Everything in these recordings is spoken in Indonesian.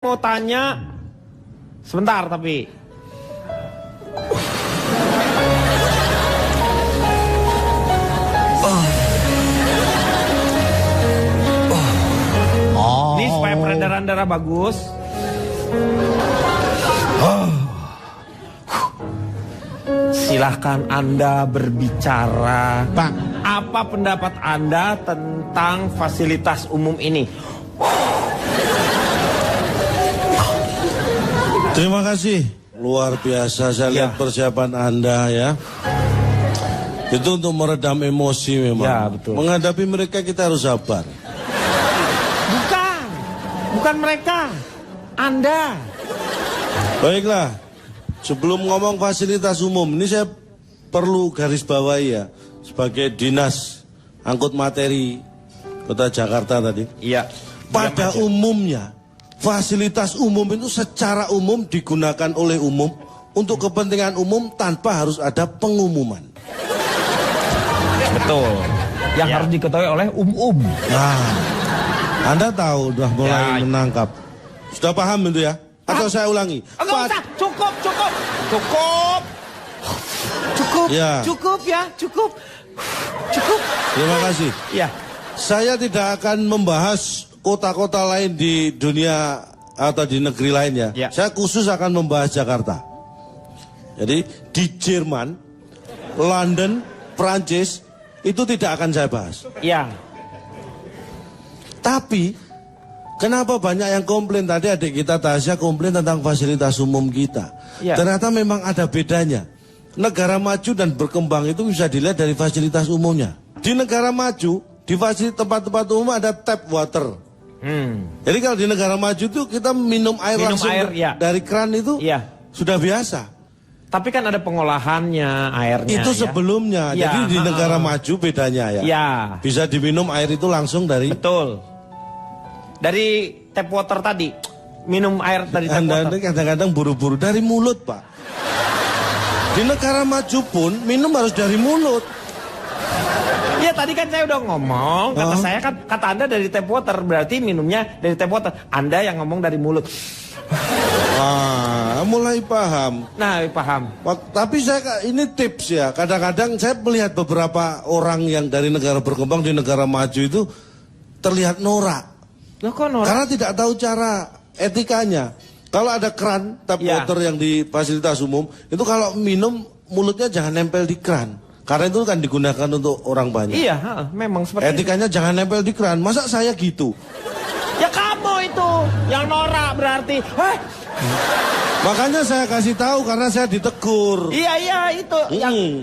Mau tanya sebentar tapi ini supaya peredaran darah bagus. Silahkan Anda berbicara. Pak, apa pendapat Anda tentang fasilitas umum ini? terima kasih. Luar biasa saya lihat persiapan Anda ya. Itu untuk meredam emosi memang. Ya, betul. Menghadapi mereka kita harus sabar. Bukan mereka, Anda. Baiklah, sebelum ngomong fasilitas umum, ini saya perlu garis bawahi ya. Sebagai dinas angkut materi Kota Jakarta tadi. Iya. Pada umumnya, fasilitas umum itu secara umum digunakan oleh umum untuk kepentingan umum tanpa harus ada pengumuman. Betul. Yang harus diketahui oleh Nah, Anda tahu udah mulai menangkap. Sudah paham itu ya? Atau saya ulangi? Enggak usah, cukup. Ya. Cukup. Terima kasih. Ya. Saya tidak akan membahas kota-kota lain di dunia atau di negeri lainnya. Ya. Saya khusus akan membahas Jakarta. Jadi di Jerman, London, Prancis itu tidak akan saya bahas. Ya. Tapi kenapa banyak yang komplain? Tadi adik kita Tasya komplain tentang fasilitas umum kita. Ya. Ternyata memang ada bedanya. Negara maju dan berkembang itu bisa dilihat dari fasilitas umumnya. Di negara maju, di fasilitas tempat-tempat umum ada tap water. Jadi kalau di negara maju itu kita minum air langsung dari keran itu sudah biasa. Tapi kan ada pengolahannya airnya. Itu sebelumnya. Ya. Jadi di negara maju bedanya ya. Ya. Bisa diminum air itu langsung dari. Betul. Dari tap water tadi. Minum air dari tap water. Anda kadang-kadang buru-buru dari mulut, Pak. Di negara maju pun minum harus dari mulut. Ya tadi kan saya udah ngomong, kata Anda dari tap water, berarti minumnya dari tap water. Anda yang ngomong dari mulut. Mulai paham. Nah, paham. Tapi saya ini tips ya. Kadang-kadang saya melihat beberapa orang yang dari negara berkembang di negara maju itu terlihat norak. Loh kok norak? Karena tidak tahu cara etikanya. Kalau ada keran tap water yang di fasilitas umum, itu kalau minum mulutnya jangan nempel di keran. Karena itu kan digunakan untuk orang banyak. Iya, memang seperti etikanya itu. Jangan nempel di keran. Masa saya gitu? Ya kamu itu yang norak berarti. Makanya saya kasih tahu karena saya ditegur. Iya itu.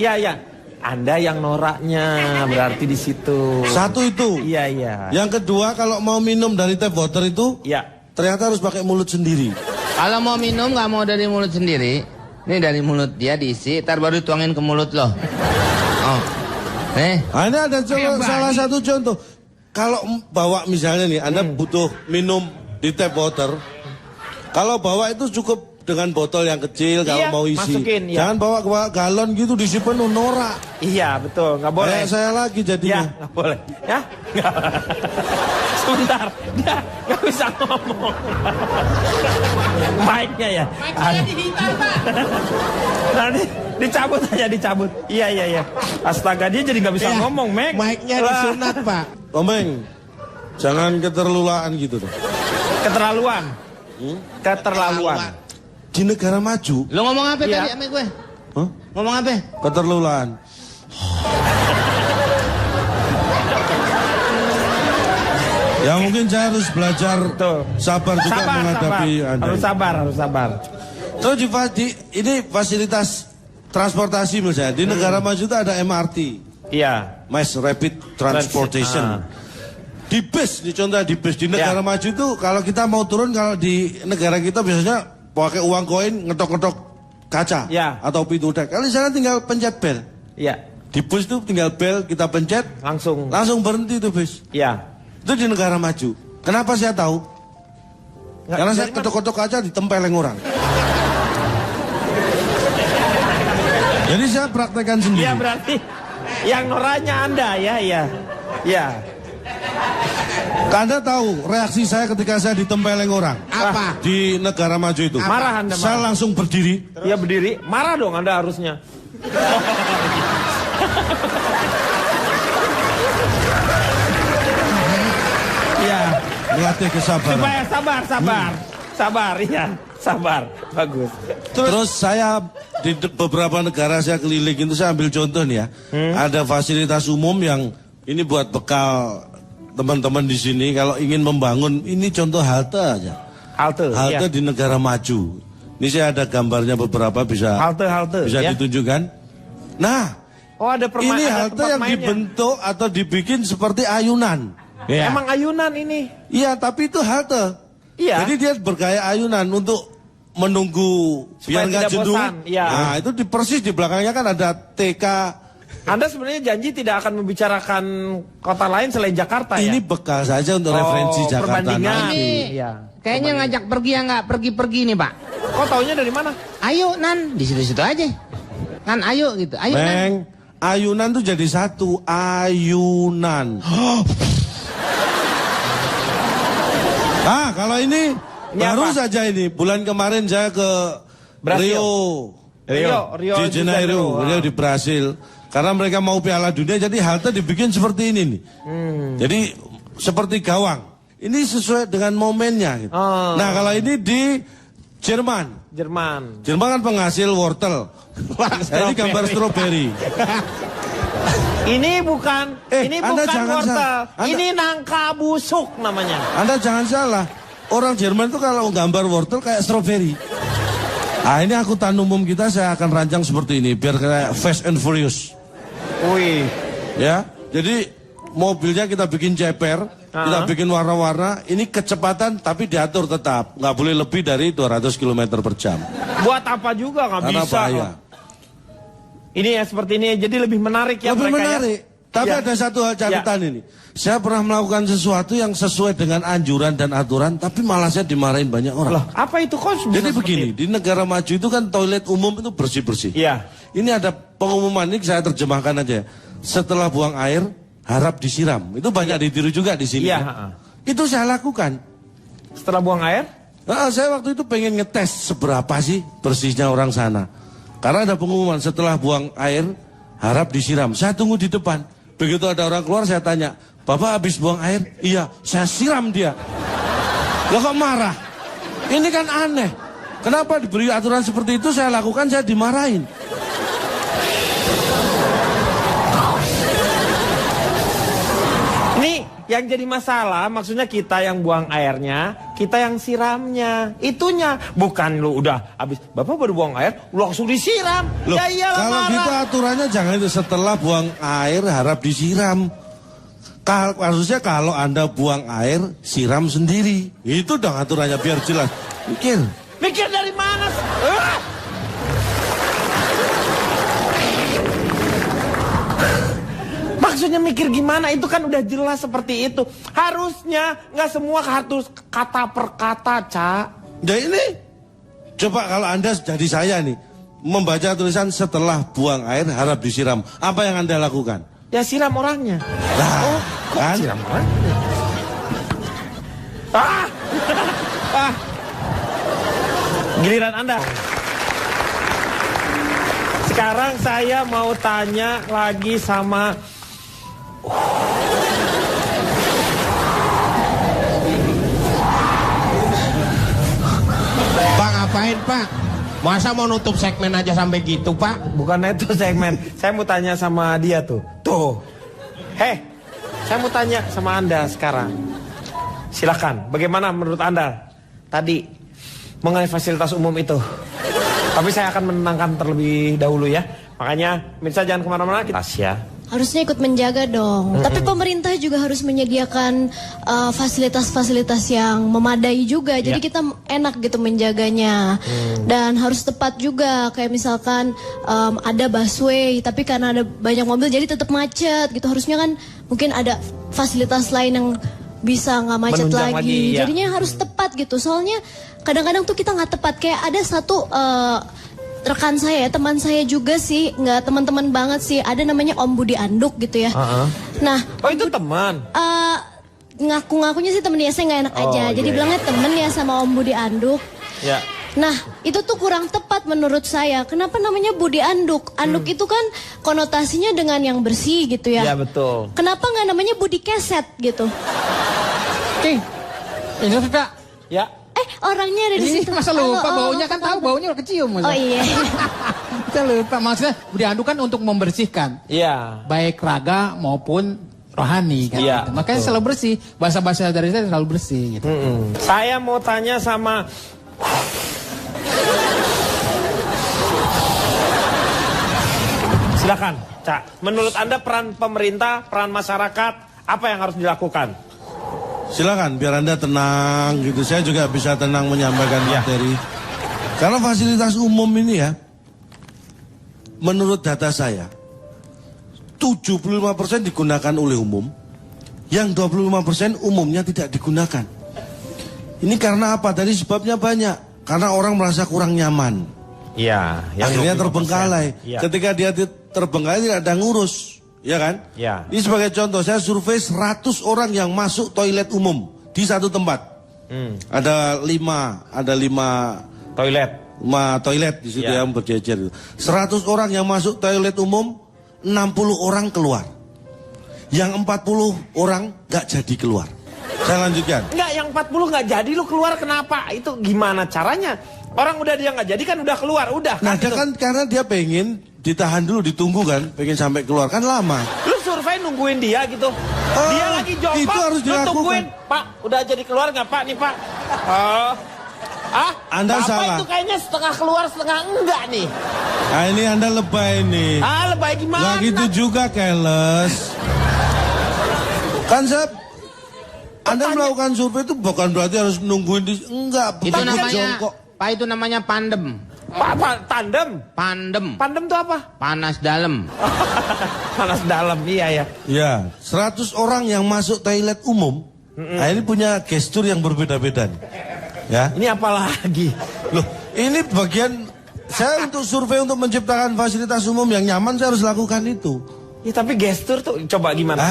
Iya. Anda yang noraknya berarti di situ. Satu itu. Iya. Yang kedua kalau mau minum dari tap water itu, ternyata harus pakai mulut sendiri. Kalau mau minum nggak mau dari mulut sendiri, ini dari mulut dia diisi, ntar baru dituangin ke mulut loh. Ini ada salah satu contoh. Kalau bawa misalnya nih, Anda butuh minum di tap water. Kalau bawa itu cukup dengan botol yang kecil kalau mau isi. Masukin, Jangan bawa galon gitu diisi penuh, norak. Iya betul, nggak boleh. Saya lagi jadinya. Ya nggak boleh. Ya. Sebentar, dia nggak bisa ngomong. Mic-nya ya. Mic-nya dihitar, Pak. Nanti dicabut. Iya. Astaga, dia jadi nggak bisa ngomong, Mek. Mic-nya disunat, Pak. Omeng, jangan keterlulaan gitu dong. Keterlaluan. Di negara maju. Lo ngomong apa tadi sama gue? Ngomong apa? Keterlulaan. Ya mungkin saya harus belajar sabar juga menghadapi Anda. Harus sabar. Terus ini fasilitas transportasi misalnya. Di negara maju itu ada MRT. Iya. Mass Rapid Transportation. Di bus, contohnya di bus. Di negara maju itu kalau kita mau turun, kalau di negara kita biasanya pakai uang koin ngetok-ngetok kaca. Atau pintu dek. Kalau di sana tinggal pencet bel. Iya. Di bus itu tinggal bel, kita pencet. Langsung berhenti tuh bus. Iya. Itu di negara maju. Kenapa saya tahu? Karena saya ketok-ketok kaca ditempeleng orang. Jadi saya praktekkan sendiri. Iya berarti yang noranya Anda ya. Anda tahu reaksi saya ketika saya ditempeleng orang? Apa? Di negara maju itu. Marah Anda, Saya marah. langsung berdiri. Iya berdiri, marah dong Anda harusnya. Iya, Melatih kesabaran. supaya sabar, iya, sabar, bagus. Terus saya di beberapa negara saya keliling itu saya ambil contoh nih ya. Ada fasilitas umum yang ini buat bekal teman-teman di sini kalau ingin membangun, ini contoh halte aja. Halte Halte iya. di negara maju. Ini saya ada gambarnya beberapa bisa Halte, bisa ya. ditunjukkan. Nah, Oh ada ini ada halte tempat yang mainnya. dibentuk atau dibikin seperti ayunan. Iya. Emang ayunan ini. Iya, tapi itu halte. Iya. Jadi dia bergaya ayunan untuk menunggu biar Supaya nggak tidak jenuh. bosan, iya. Nah, itu persis di belakangnya kan ada TK. Anda sebenarnya janji tidak akan membicarakan kota lain selain Jakarta ya? Ini bekal saja untuk referensi Jakarta perbandingan. nanti. Iya. Kayaknya ngajak pergi ya nggak pergi-pergi nih Pak. Kok taunya dari mana? Ayo Nan, di situ-situ aja. Kan ayo gitu, ayo Nan. Beng, ayunan tuh jadi satu, ayunan. Ah, kalau ini baru apa? saja ini bulan kemarin saya ke Brasil. Rio Rio di de Janeiro, Janeiro. Rio di Brasil. Karena mereka mau Piala Dunia, jadi halte dibikin seperti ini nih. Jadi seperti gawang. Ini sesuai dengan momennya. Gitu. Oh. Nah kalau ini di Jerman. Jerman. Jerman kan penghasil wortel. Ini gambar stroberi. Ini bukan, ini Anda bukan jangan wortel. salah. Ini nangka busuk namanya. Anda jangan salah. Orang Jerman itu kalau gambar wortel kayak stroberi. Ah ini angkutan umum kita saya akan rancang seperti ini biar kayak Fast and Furious. Wih. Ya, jadi mobilnya kita bikin ceper, kita bikin warna-warna. Ini kecepatan tapi diatur tetap, nggak boleh lebih dari 200 km per jam. Buat apa juga nggak Karena bisa. bahaya. Ini ya seperti ini, jadi lebih menarik ya Lebih mereka menarik. ya. Tapi Ya. ada satu hal catatan ini. Saya pernah melakukan sesuatu yang sesuai dengan anjuran dan aturan, tapi malah saya dimarahin banyak orang. Loh, apa itu kok bisa Jadi seperti begini, itu? di negara maju itu kan toilet umum itu bersih-bersih. Iya. Ini ada pengumuman, ini saya terjemahkan aja. Setelah buang air, harap disiram. Itu banyak ditiru juga di sini. Iya, kan? ha-ha. Itu saya lakukan. Setelah buang air? Nah, saya waktu itu pengen ngetes seberapa sih bersihnya orang sana. Karena ada pengumuman, setelah buang air, harap disiram. Saya tunggu di depan. Begitu ada orang keluar, saya tanya, Bapak habis buang air? Iya, saya siram dia. Loh kok marah? Ini kan aneh. Kenapa diberi aturan seperti itu, saya lakukan, saya dimarahin. Ini yang jadi masalah, maksudnya kita yang buang airnya, kita yang siramnya. Itunya, bukan lu udah habis, Bapak baru buang air, lu langsung disiram. Loh, Ya iyalah kalau marah. gitu aturannya jangan itu setelah buang air harap disiram. Maksudnya kalau Anda buang air, siram sendiri. Itu dong aturannya biar jelas. Mikir. Mikir dari mana? Maksudnya mikir gimana? Itu kan udah jelas seperti itu. Harusnya nggak semua harus kata per kata, Cak. Ya ini, coba kalau Anda jadi saya nih, membaca tulisan setelah buang air harap disiram. Apa yang Anda lakukan? Ya siram orangnya. Nah, kan? Siram orangnya. Ah! Ah! Giliran Anda. Sekarang saya mau tanya lagi sama Pak ngapain Pak? Masa mau nutup segmen aja sampai gitu Pak? bukan itu segmen. Saya mau tanya sama dia tuh. Tuh. Heh, saya mau tanya sama Anda sekarang. Silakan. Bagaimana menurut Anda tadi mengenai fasilitas umum itu? Tapi saya akan menenangkan terlebih dahulu ya. Makanya, pemirsa jangan kemana-mana. Kita ya. Harusnya ikut menjaga dong. Tapi pemerintah juga harus menyediakan fasilitas-fasilitas yang memadai juga. Jadi kita enak gitu menjaganya. Dan harus tepat juga. Kayak misalkan ada busway, tapi karena ada banyak mobil jadi tetap macet gitu. Harusnya kan mungkin ada fasilitas lain yang bisa nggak macet Menunjang lagi. lagi, ya. Jadinya harus tepat gitu. Soalnya kadang-kadang tuh kita nggak tepat. Kayak ada satu rekan saya, teman saya juga sih, nggak teman-teman banget sih. Ada namanya Om Budi Anduk gitu ya. Nah, Oh itu teman. ngaku-ngakunya sih temen dia, saya nggak enak aja. Jadi bilangnya temen ya sama Om Budi Anduk. Ya. Nah, itu tuh kurang tepat menurut saya. Kenapa namanya Budi Anduk? Anduk itu kan konotasinya dengan yang bersih gitu ya. Ya betul. Kenapa nggak namanya Budi Keset gitu? King, ini sudah. Ya. Orangnya ada di Ini situ. masa lupa Halo, baunya kan tahu baunya udah kecium. Masa. Oh iya. Kita lupa maksudnya Budi Anduk kan untuk membersihkan Iya. baik raga maupun rohani kan. Iya, Gitu. Makanya selalu bersih. Bahasa-bahasa dari saya selalu bersih gitu. Saya mau tanya sama silakan, Cak. Menurut Anda peran pemerintah, peran masyarakat, apa yang harus dilakukan? Silakan biar Anda tenang gitu. Saya juga bisa tenang menyampaikan materi. Karena fasilitas umum ini ya, menurut data saya 75% digunakan oleh umum, yang 25% umumnya tidak digunakan. Ini karena apa? Tadi sebabnya banyak. Karena orang merasa kurang nyaman. Iya. Akhirnya terbengkalai. Iya. Ketika dia terbengkalai tidak ada ngurus. Ya kan? Ya. Ini sebagai contoh, saya survei 100 orang yang masuk toilet umum di satu tempat. Ada 5 toilet di situ Ya. yang berjejer. 100 orang yang masuk toilet umum, 60 orang keluar. Yang 40 orang nggak jadi keluar. Saya lanjutkan. Enggak, yang 40 nggak jadi lu keluar kenapa? Itu gimana caranya? Orang udah dia nggak jadi kan udah keluar, udah. Nah, dia gitu. kan karena dia pengen ditahan dulu, ditunggu kan, pengen sampai keluar kan lama. Lu survei nungguin dia gitu. Dia lagi jomblo. itu harus lu dilakukan. tungguin, Pak, udah jadi keluar nggak Pak nih Pak? Anda Bapak salah. itu kayaknya setengah keluar setengah enggak nih. Nah, ini Anda lebay nih. Lebay gimana? Nggak gitu juga, keles. Kan Anda melakukan survei itu bukan berarti harus nungguin di enggak, Itu bukan namanya, jongkok. Pak, itu namanya pandem. Pak, tandem. Pandem. Pandem tuh apa? Panas dalam. Panas dalam, iya ya. Ya, 100 orang yang masuk toilet umum, nah ini punya gestur yang berbeda-beda nih. Ya. Ini apa lagi? Loh, ini bagian saya untuk survei untuk menciptakan fasilitas umum yang nyaman, saya harus lakukan itu. Ya tapi gestur tuh coba gimana?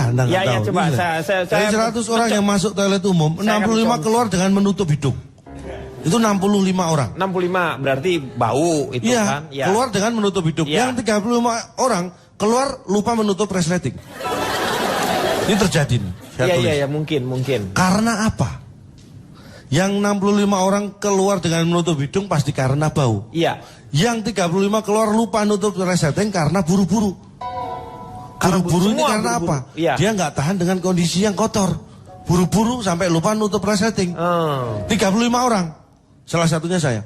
Anda nggak Ya, ya, tahu. coba, Ini saya- Dari 100 orang yang masuk toilet umum, Saya akan 65 mencoba. keluar dengan menutup hidung. Itu 65 orang. 65 berarti bau itu Iya, kan? Ya. keluar dengan menutup hidung. Iya. Yang 35 orang keluar lupa menutup resleting. Ini terjadi nih. Saya Iya, tulis. iya, ya, mungkin. Karena apa? Yang 65 orang keluar dengan menutup hidung pasti karena bau. Iya. Yang 35 keluar lupa nutup resleting karena buru-buru. Buru-buru ini semua karena buru-buru. apa? Iya. Dia nggak tahan dengan kondisi yang kotor. Buru-buru sampai lupa nutup resleting. 35 orang. Salah satunya saya.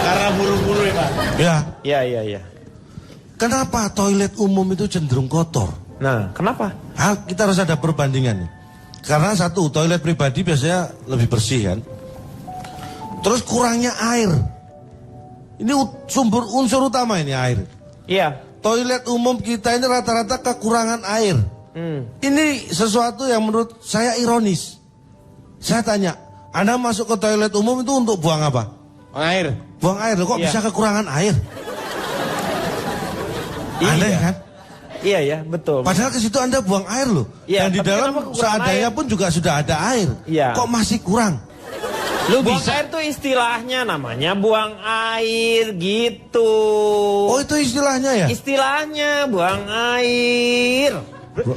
Karena buru-buru ya Pak? Ya. Iya. Kenapa toilet umum itu cenderung kotor? Nah, kenapa? Kita harus ada perbandingan nih. Karena satu, toilet pribadi biasanya lebih bersih kan. Terus kurangnya air. Ini sumber unsur utama ini air. Iya. Toilet umum kita ini rata-rata kekurangan air. Ini sesuatu yang menurut saya ironis. Saya tanya, Anda masuk ke toilet umum itu untuk buang apa? Air. Buang air, loh kok Iya. bisa kekurangan air? Aneh kan? Iya ya, betul. Padahal ke situ Anda buang air loh. Iya, Dan di tapi dalam kenapa kekurangan seadanya air? pun juga sudah ada air. Iya. Kok masih kurang? Lu buang air tuh istilahnya namanya buang air gitu. Oh itu istilahnya ya? Istilahnya buang air.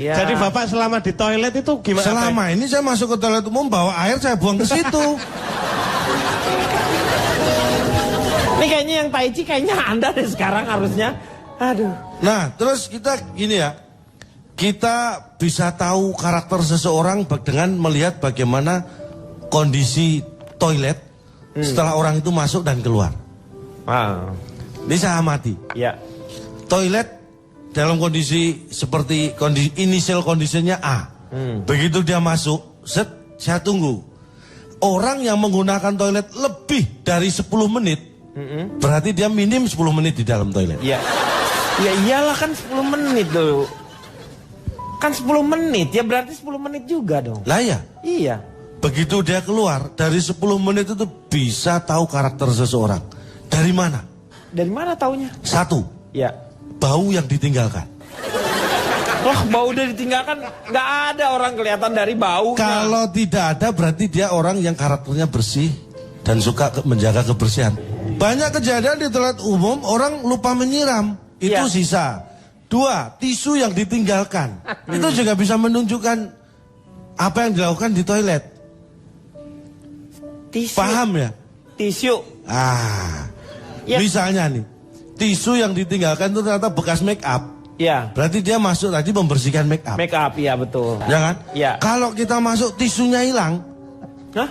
Ya. Jadi Bapak selama di toilet itu gimana? Selama ini saya masuk ke toilet umum bawa air saya buang ke situ. Ini kayaknya yang Tai Chi kayaknya Anda deh sekarang harusnya. Aduh. Nah terus kita gini ya. Kita bisa tahu karakter seseorang dengan melihat bagaimana kondisi toilet setelah orang itu masuk dan keluar. Ini saya amati. Ya. Toilet dalam kondisi seperti initial kondisinya A. Begitu dia masuk, saya tunggu. Orang yang menggunakan toilet lebih dari 10 menit, berarti dia minim 10 menit di dalam toilet. Iya. Ya iyalah kan 10 menit dulu. Kan 10 menit, ya berarti 10 menit juga dong. Lah ya, Iya. begitu dia keluar, dari 10 menit itu bisa tahu karakter seseorang. Dari mana? Dari mana taunya? Satu, Ya. bau yang ditinggalkan. Wah, bau udah ditinggalkan, nggak ada orang kelihatan dari bau. Kalau tidak ada berarti dia orang yang karakternya bersih dan suka menjaga kebersihan. Banyak kejadian di toilet umum orang lupa menyiram, itu Ya. sisa. 2, tisu yang ditinggalkan. Itu juga bisa menunjukkan apa yang dilakukan di toilet. Tisu. Paham ya? Tisu. Ya. Misalnya nih, tisu yang ditinggalkan itu ternyata bekas make up. Ya. Berarti dia masuk tadi membersihkan make up. Make up, ya betul. Ya kan? Ya. Kalau kita masuk tisunya hilang, Hah?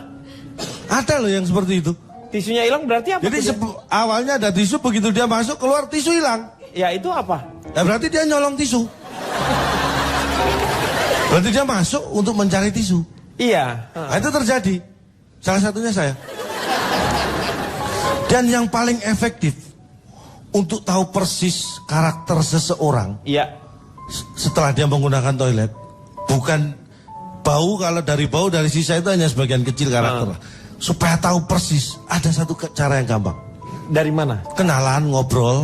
ada loh yang seperti itu. Tisunya hilang berarti apa? Jadi tuh? awalnya ada tisu, begitu dia masuk keluar tisu hilang. Ya itu apa? Ya berarti dia nyolong tisu. Berarti dia masuk untuk mencari tisu. Iya. Nah, itu terjadi. Salah satunya saya. Dan yang paling efektif untuk tahu persis karakter seseorang Iya. setelah dia menggunakan toilet, bukan bau. Kalau dari bau dari sisa itu hanya sebagian kecil karakter. Supaya tahu persis, ada satu cara yang gampang. Dari mana? Kenalan, ngobrol,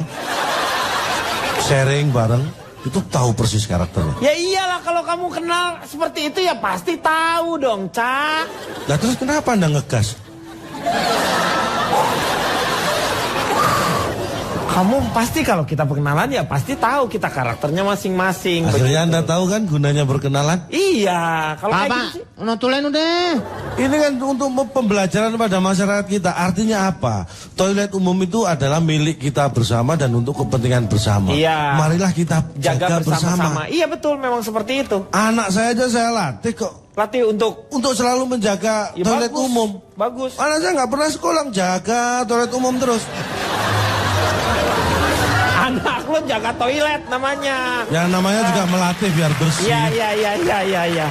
sharing bareng, itu tahu persis karakternya. Ya iyalah, kalau kamu kenal seperti itu ya pasti tahu dong, Cak. Nah terus kenapa Anda ngegas? Kamu pasti kalau kita perkenalan ya pasti tahu kita karakternya masing-masing. Akhirnya begitu. Anda tahu kan gunanya berkenalan? Iya, kalau kayak Apa? gitu sih. Notulen udah. Ini kan untuk pembelajaran pada masyarakat kita. Artinya apa? Toilet umum itu adalah milik kita bersama dan untuk kepentingan bersama. Iya. Marilah kita jaga bersama. Iya betul, memang seperti itu. Anak saya aja saya latih kok Latih untuk untuk selalu menjaga ya toilet bagus, umum. Bagus. Anak saya nggak pernah sekolah jaga toilet umum terus. Anak lo jaga toilet namanya. Yang namanya juga melatih biar bersih. Iya.